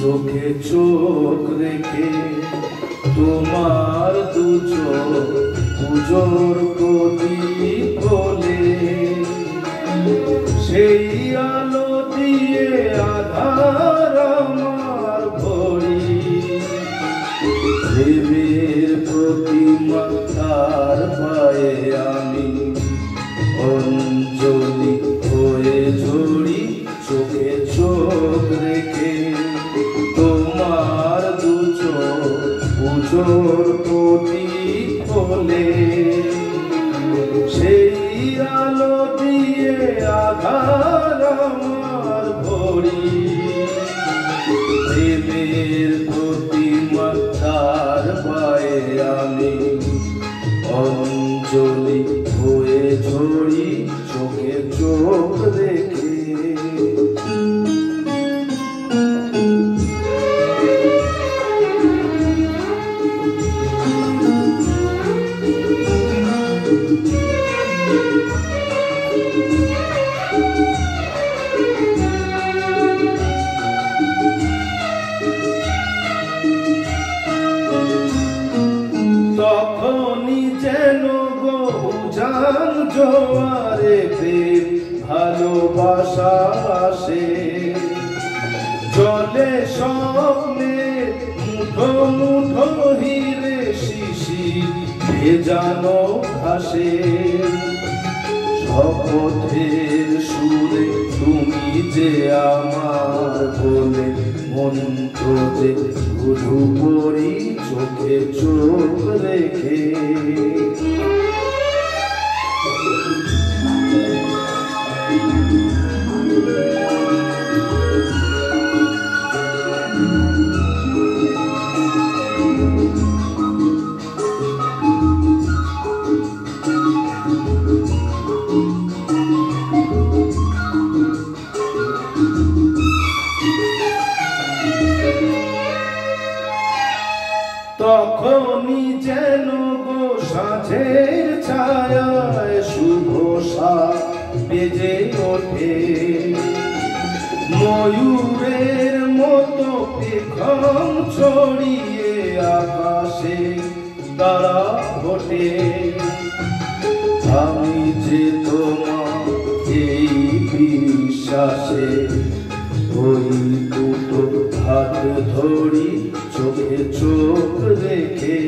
চোখে চোখ রেখে তোমার দু চোখ পুজোর প্রদীপ বলে, সেই আলো দিয়ে আধার আমার ভরি, দেবীর প্রতিমা তার পায়ে আমি অঞ্জলি হয়ে ঝরি। চোখে চোখ রেখে তোমার দু চোখ পুজোর প্রদীপ বলে, সেই আলো দিয়ে আধার আমার ভরি, দেবের প্রতিমা তার পায়ে আমি অঞ্জলি হয়ে ঝরি। চোখে চোখ রেখে তখনই যেন বহুজান জোয়ারে প্রেম ভালোবাসা আসে, জলে স্বপ্নে মুঠো মুঠো হিরে শিশি ভেজানো ভাসে। শপথের সুরে তুমি যে আমার বলে মন্ত্র যে গুরু পড়ি। চোখে চোখ রেখে তখনই যেন গো সাঁঝের ছায়ায় শুভ সাপ বেজে ওঠে, ময়ূরের মতো পেখম ছড়িয়ে আকাশে তারা ওঠে। আমি যে তোমার এই বিশ্বাসে ওই দুটো হাত ধরি। চোখে চোখ রেখে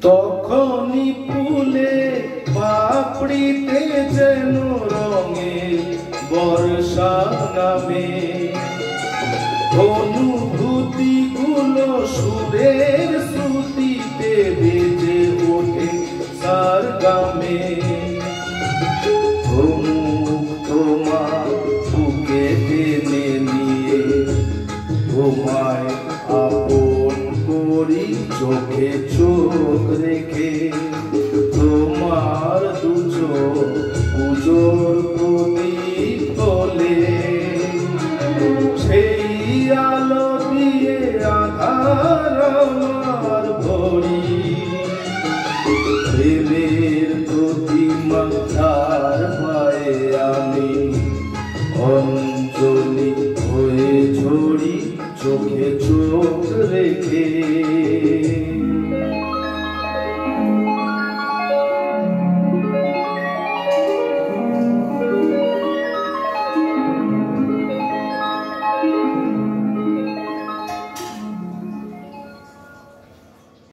তখনই ফুলে পাপড়িতে যেন রঙে বর্ষা নামে, অনুভূতি গুলো সুরের শ্রুতিতে বেজে ওঠে সারগামে।